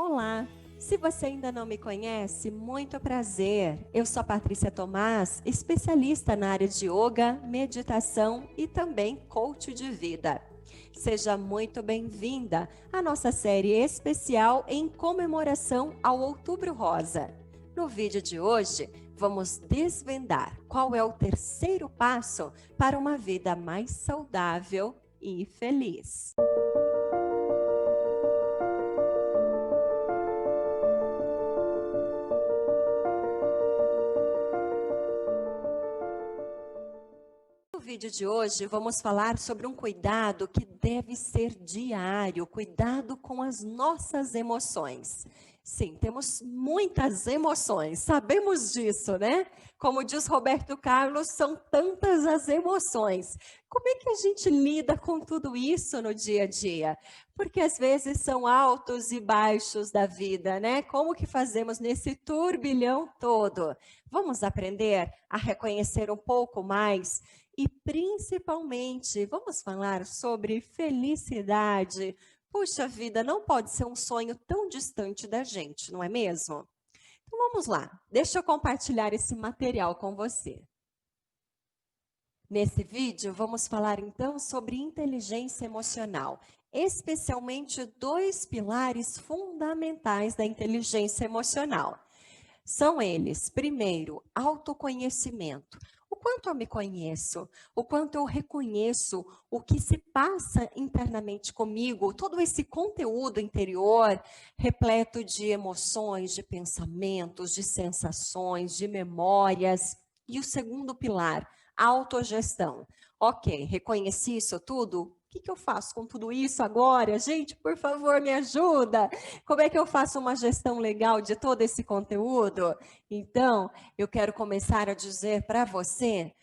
Olá! Se você ainda não me conhece, muito prazer. Eu sou a Patrícia Tomás, especialista na área de yoga, meditação e também coach de vida. Seja muito bem-vinda à nossa série especial em comemoração ao Outubro Rosa. No vídeo de hoje, vamos desvendar qual é o terceiro passo para uma vida mais saudável e feliz. No vídeo de hoje, vamos falar sobre um cuidado que deve ser diário, cuidado com as nossas emoções. Sim, temos muitas emoções, sabemos disso, né? Como diz Roberto Carlos, são tantas as emoções. Como é que a gente lida com tudo isso no dia a dia? Porque às vezes são altos e baixos da vida, né? Como que fazemos nesse turbilhão todo? Vamos aprender a reconhecer um pouco mais e principalmente, vamos falar sobre felicidade. Puxa vida, não pode ser um sonho tão distante da gente, não é mesmo? Então vamos lá, deixa eu compartilhar esse material com você. Nesse vídeo, vamos falar então sobre inteligência emocional, especialmente dois pilares fundamentais da inteligência emocional. São eles, primeiro, autoconhecimento. O quanto eu me conheço, o quanto eu reconheço o que se passa internamente comigo, todo esse conteúdo interior, repleto de emoções, de pensamentos, de sensações, de memórias. E o segundo pilar, autogestão. Ok, reconheci isso tudo? O que eu faço com tudo isso agora? Gente, por favor, me ajuda. Como é que eu faço uma gestão legal de todo esse conteúdo? Então, eu quero começar a dizer para você,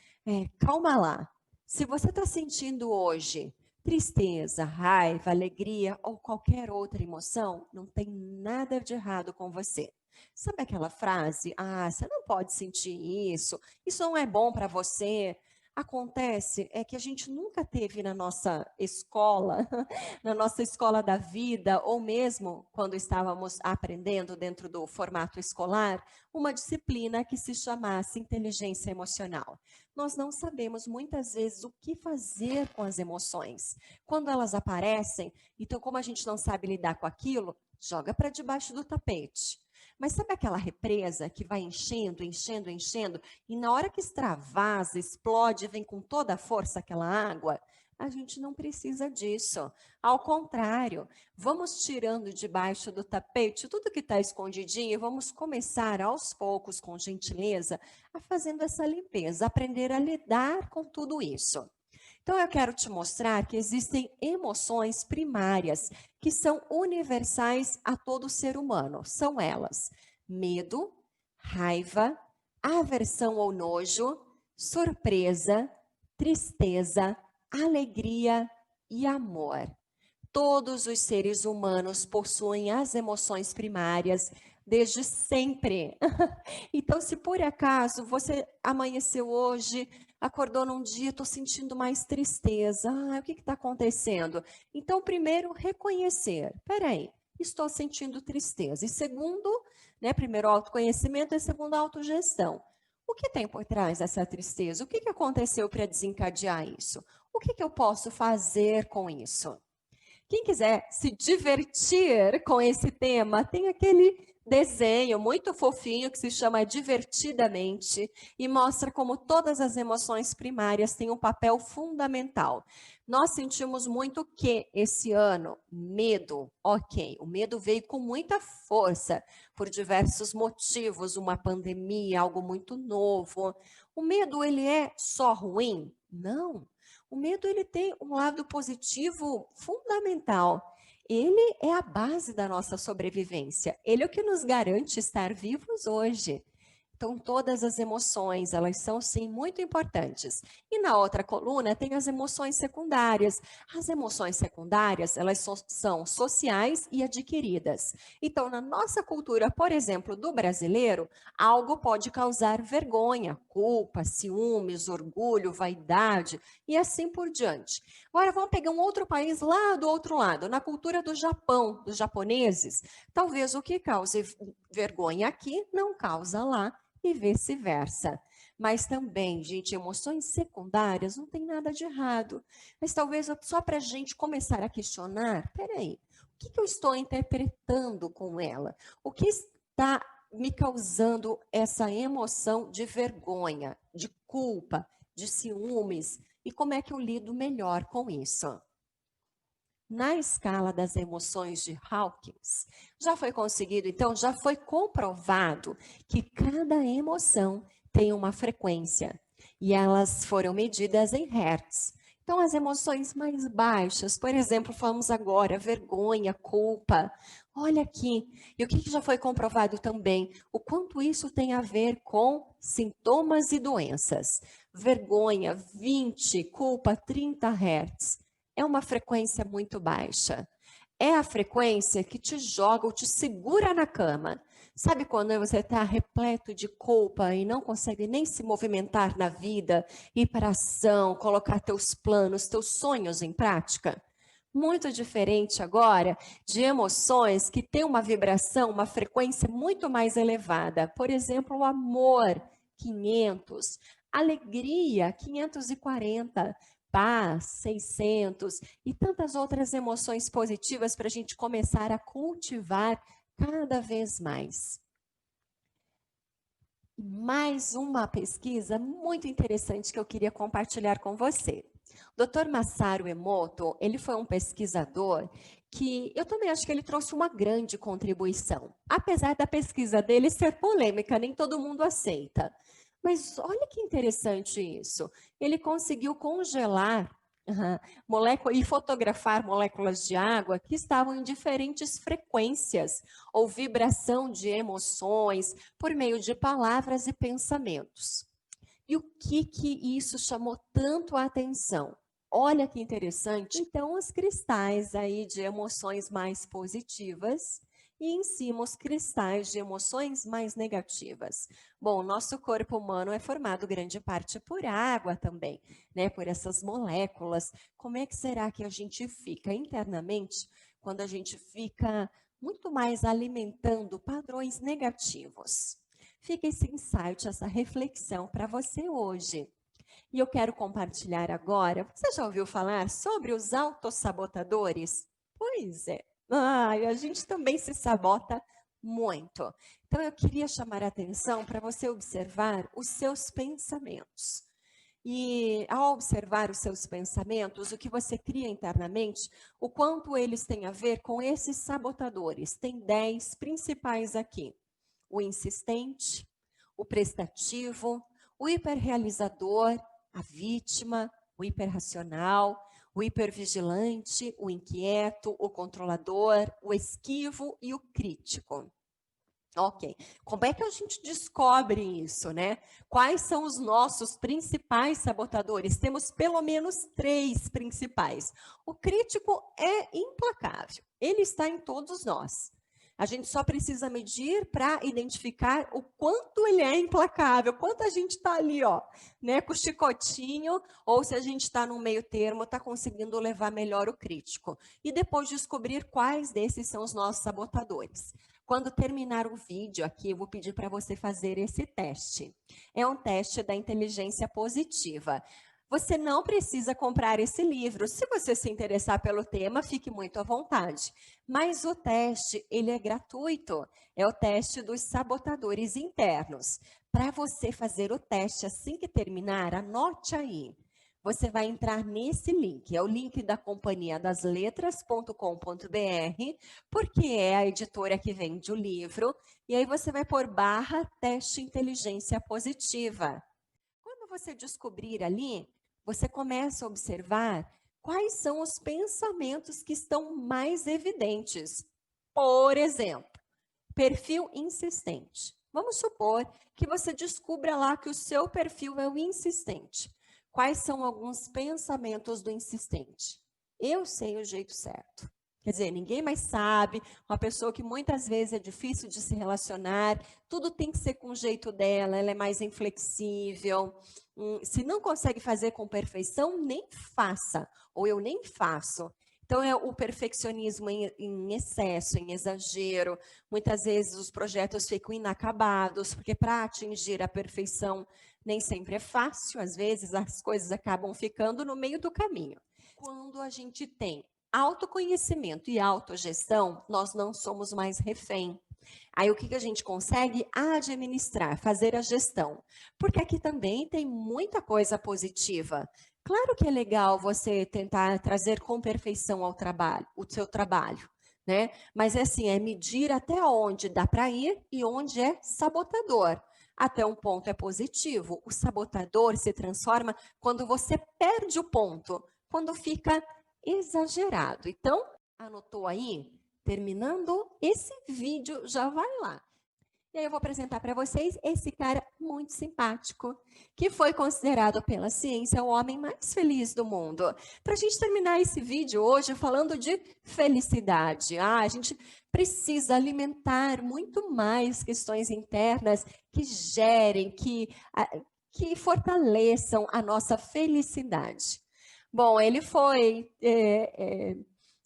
calma lá. Se você está sentindo hoje tristeza, raiva, alegria ou qualquer outra emoção, não tem nada de errado com você. Sabe aquela frase? Ah, você não pode sentir isso não é bom para você. Acontece é que a gente nunca teve na nossa escola, na nossa escola da vida, ou mesmo quando estávamos aprendendo dentro do formato escolar, uma disciplina que se chamasse inteligência emocional. Nós não sabemos muitas vezes o que fazer com as emoções. Quando elas aparecem, então como a gente não sabe lidar com aquilo, joga para debaixo do tapete. Mas sabe aquela represa que vai enchendo, enchendo, enchendo, e na hora que extravasa, explode, vem com toda a força aquela água? A gente não precisa disso. Ao contrário, vamos tirando debaixo do tapete tudo que está escondidinho e vamos começar aos poucos, com gentileza, a fazendo essa limpeza, aprender a lidar com tudo isso. Então, eu quero te mostrar que existem emoções primárias que são universais a todo ser humano. São elas: medo, raiva, aversão ou nojo, surpresa, tristeza, alegria e amor. Todos os seres humanos possuem as emoções primárias desde sempre. Então, se por acaso você amanheceu hoje, acordou num dia, estou sentindo mais tristeza. Ah, o que está acontecendo? Então, primeiro, reconhecer. Peraí, estou sentindo tristeza. E segundo, né, primeiro autoconhecimento e segundo, autogestão. O que tem por trás dessa tristeza? O que aconteceu para desencadear isso? O que eu posso fazer com isso? Quem quiser se divertir com esse tema, tem aquele desenho muito fofinho que se chama Divertidamente e mostra como todas as emoções primárias têm um papel fundamental. Nós sentimos muito que esse ano, medo, ok, o medo veio com muita força por diversos motivos, uma pandemia, algo muito novo. O medo, ele é só ruim? Não. O medo ele tem um lado positivo fundamental. Ele é a base da nossa sobrevivência. Ele é o que nos garante estar vivos hoje. Então, todas as emoções, elas são, sim, muito importantes. E na outra coluna tem as emoções secundárias. As emoções secundárias, elas são sociais e adquiridas. Então, na nossa cultura, por exemplo, do brasileiro, algo pode causar vergonha, culpa, ciúmes, orgulho, vaidade e assim por diante. Agora, vamos pegar um outro país lá do outro lado. Na cultura do Japão, dos japoneses, talvez o que cause vergonha aqui não causa lá e vice-versa. Mas também, gente, emoções secundárias não tem nada de errado. Mas talvez só para a gente começar a questionar, peraí, o que eu estou interpretando com ela? O que está me causando essa emoção de vergonha, de culpa, de ciúmes? E como é que eu lido melhor com isso? Na escala das emoções de Hawkins, já foi conseguido, então, já foi comprovado que cada emoção tem uma frequência e elas foram medidas em hertz. Então, as emoções mais baixas, por exemplo, falamos agora, vergonha, culpa, olha aqui. E o que já foi comprovado também? O quanto isso tem a ver com sintomas e doenças. Vergonha, 20, culpa, 30 hertz é uma frequência muito baixa. É a frequência que te joga ou te segura na cama. Sabe quando você está repleto de culpa e não consegue nem se movimentar na vida, ir para a ação, colocar teus planos, teus sonhos em prática? Muito diferente agora de emoções que têm uma vibração, uma frequência muito mais elevada. Por exemplo, o amor, 500, alegria, 540, paz, 600 e tantas outras emoções positivas para a gente começar a cultivar cada vez mais. Mais uma pesquisa muito interessante que eu queria compartilhar com você. O Dr. Masaru Emoto, ele foi um pesquisador que eu também acho que ele trouxe uma grande contribuição. Apesar da pesquisa dele ser polêmica, nem todo mundo aceita. Mas olha que interessante isso. Ele conseguiu congelar moléculas e fotografar moléculas de água que estavam em diferentes frequências ou vibração de emoções por meio de palavras e pensamentos. E o que isso chamou tanto a atenção? Olha que interessante. Então, os cristais aí de emoções mais positivas e em cima os cristais de emoções mais negativas. Bom, nosso corpo humano é formado grande parte por água também, né? Por essas moléculas. Como é que será que a gente fica internamente quando a gente fica muito mais alimentando padrões negativos? Fica esse insight, essa reflexão para você hoje. E eu quero compartilhar agora. Você já ouviu falar sobre os autossabotadores? Pois é. A gente também se sabota muito. Então, eu queria chamar a atenção para você observar os seus pensamentos. E ao observar os seus pensamentos, o que você cria internamente, o quanto eles têm a ver com esses sabotadores. Tem 10 principais aqui. O insistente, o prestativo, o hiperrealizador, a vítima, o hiperracional, o hipervigilante, o inquieto, o controlador, o esquivo e o crítico. Ok. Como é que a gente descobre isso, né? Quais são os nossos principais sabotadores? Temos pelo menos 3 principais. O crítico é implacável. Ele está em todos nós. A gente só precisa medir para identificar o quanto ele é implacável, quanto a gente está ali, ó, né, com o chicotinho, ou se a gente está no meio termo, está conseguindo levar melhor o crítico. E depois descobrir quais desses são os nossos sabotadores. Quando terminar o vídeo aqui, eu vou pedir para você fazer esse teste. É um teste da inteligência positiva. Você não precisa comprar esse livro. Se você se interessar pelo tema, fique muito à vontade. Mas o teste, ele é gratuito. É o teste dos sabotadores internos. Para você fazer o teste assim que terminar, anote aí. Você vai entrar nesse link, é o link da Companhia das Letras.com.br, porque é a editora que vende o livro, e aí você vai pôr /teste inteligência positiva. Quando você descobrir ali, você começa a observar quais são os pensamentos que estão mais evidentes. Por exemplo, perfil insistente. Vamos supor que você descubra lá que o seu perfil é o insistente. Quais são alguns pensamentos do insistente? Eu sei o jeito certo. Quer dizer, ninguém mais sabe, uma pessoa que muitas vezes é difícil de se relacionar, tudo tem que ser com o jeito dela, ela é mais inflexível. Se não consegue fazer com perfeição, nem faça, ou eu nem faço. Então, é o perfeccionismo em excesso, em exagero. Muitas vezes os projetos ficam inacabados, porque para atingir a perfeição nem sempre é fácil, às vezes as coisas acabam ficando no meio do caminho. Quando a gente tem autoconhecimento e autogestão, nós não somos mais refém. Aí o que a gente consegue? Administrar, fazer a gestão. Porque aqui também tem muita coisa positiva. Claro que é legal você tentar trazer com perfeição ao trabalho, o seu trabalho, né? Mas é assim, é medir até onde dá para ir e onde é sabotador. Até um ponto é positivo. O sabotador se transforma quando você perde o ponto, quando fica exagerado. Então, anotou aí? Terminando esse vídeo, já vai lá. E aí eu vou apresentar para vocês esse cara muito simpático, que foi considerado pela ciência o homem mais feliz do mundo. Para a gente terminar esse vídeo hoje falando de felicidade. A gente precisa alimentar muito mais questões internas que gerem, que fortaleçam a nossa felicidade. Bom, ele foi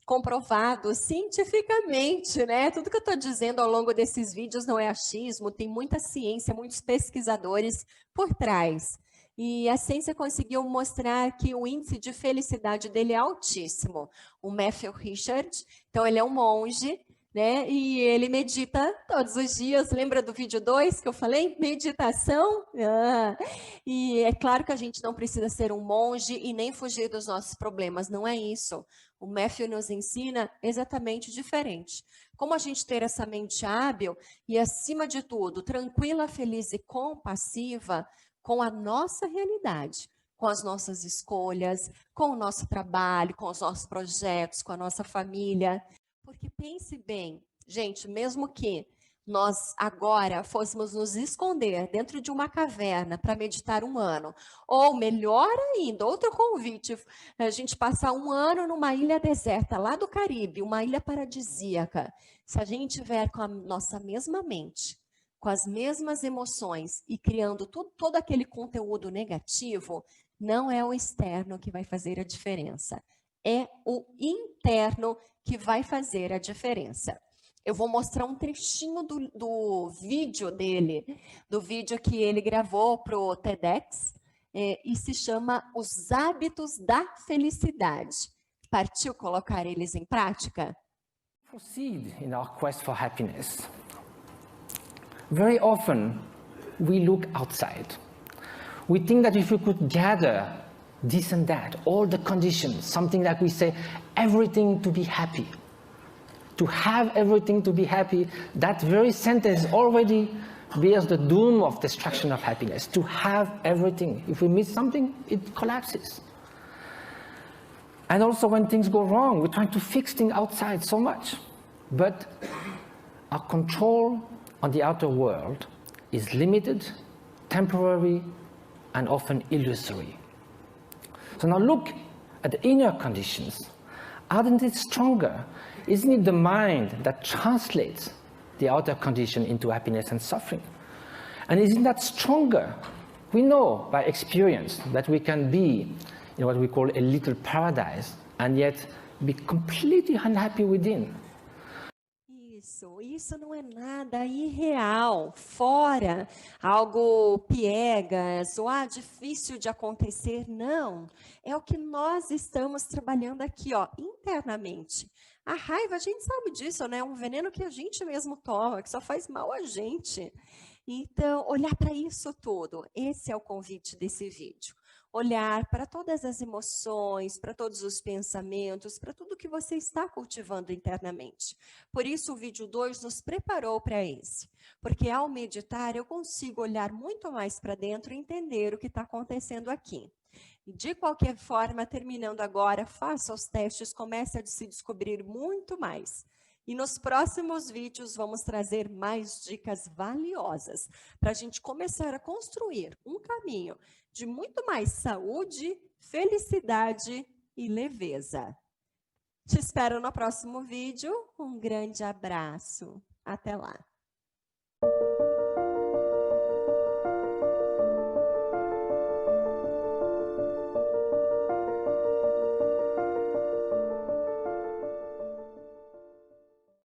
comprovado cientificamente, né? Tudo que eu estou dizendo ao longo desses vídeos não é achismo, tem muita ciência, muitos pesquisadores por trás. E a ciência conseguiu mostrar que o índice de felicidade dele é altíssimo. O Matthew Richard, então ele é um monge, né? E ele medita todos os dias. Lembra do vídeo 2 que eu falei? Meditação? E é claro que a gente não precisa ser um monge e nem fugir dos nossos problemas, não é isso. O Matthew nos ensina exatamente diferente. Como a gente ter essa mente hábil e, acima de tudo, tranquila, feliz e compassiva com a nossa realidade, com as nossas escolhas, com o nosso trabalho, com os nossos projetos, com a nossa família. Porque pense bem, gente, mesmo que nós agora fôssemos nos esconder dentro de uma caverna para meditar 1 ano, ou melhor ainda, outro convite, a gente passar 1 ano numa ilha deserta lá do Caribe, uma ilha paradisíaca. Se a gente tiver com a nossa mesma mente, com as mesmas emoções e criando todo aquele conteúdo negativo, não é o externo que vai fazer a diferença. É o interno que vai fazer a diferença. Eu vou mostrar um trechinho do vídeo dele, do vídeo que ele gravou para o TEDx, e se chama Os Hábitos da Felicidade. Partiu colocar eles em prática? Proceed in our quest for happiness. Very often, we look outside. We think that if we could gather this and that, all the conditions, something like we say, everything to be happy. To have everything to be happy, that very sentence already bears the doom of destruction of happiness. To have everything. If we miss something, it collapses. And also when things go wrong, we're trying to fix things outside so much. But our control on the outer world is limited, temporary, and often illusory. So now look at the inner conditions. Aren't it stronger? Isn't it the mind that translates the outer condition into happiness and suffering? And isn't that stronger? We know by experience that we can be in what we call a little paradise and yet be completely unhappy within. Isso não é nada irreal, fora, algo piegas, ou difícil de acontecer, não. É o que nós estamos trabalhando aqui, internamente. A raiva, a gente sabe disso, né? É um veneno que a gente mesmo toma, que só faz mal a gente. Então, olhar para isso tudo, esse é o convite desse vídeo. Olhar para todas as emoções, para todos os pensamentos, para tudo que você está cultivando internamente. Por isso, o vídeo 2 nos preparou para esse. Porque ao meditar, eu consigo olhar muito mais para dentro e entender o que está acontecendo aqui. E de qualquer forma, terminando agora, faça os testes, comece a se descobrir muito mais. E nos próximos vídeos vamos trazer mais dicas valiosas para a gente começar a construir um caminho de muito mais saúde, felicidade e leveza. Te espero no próximo vídeo. Um grande abraço. Até lá.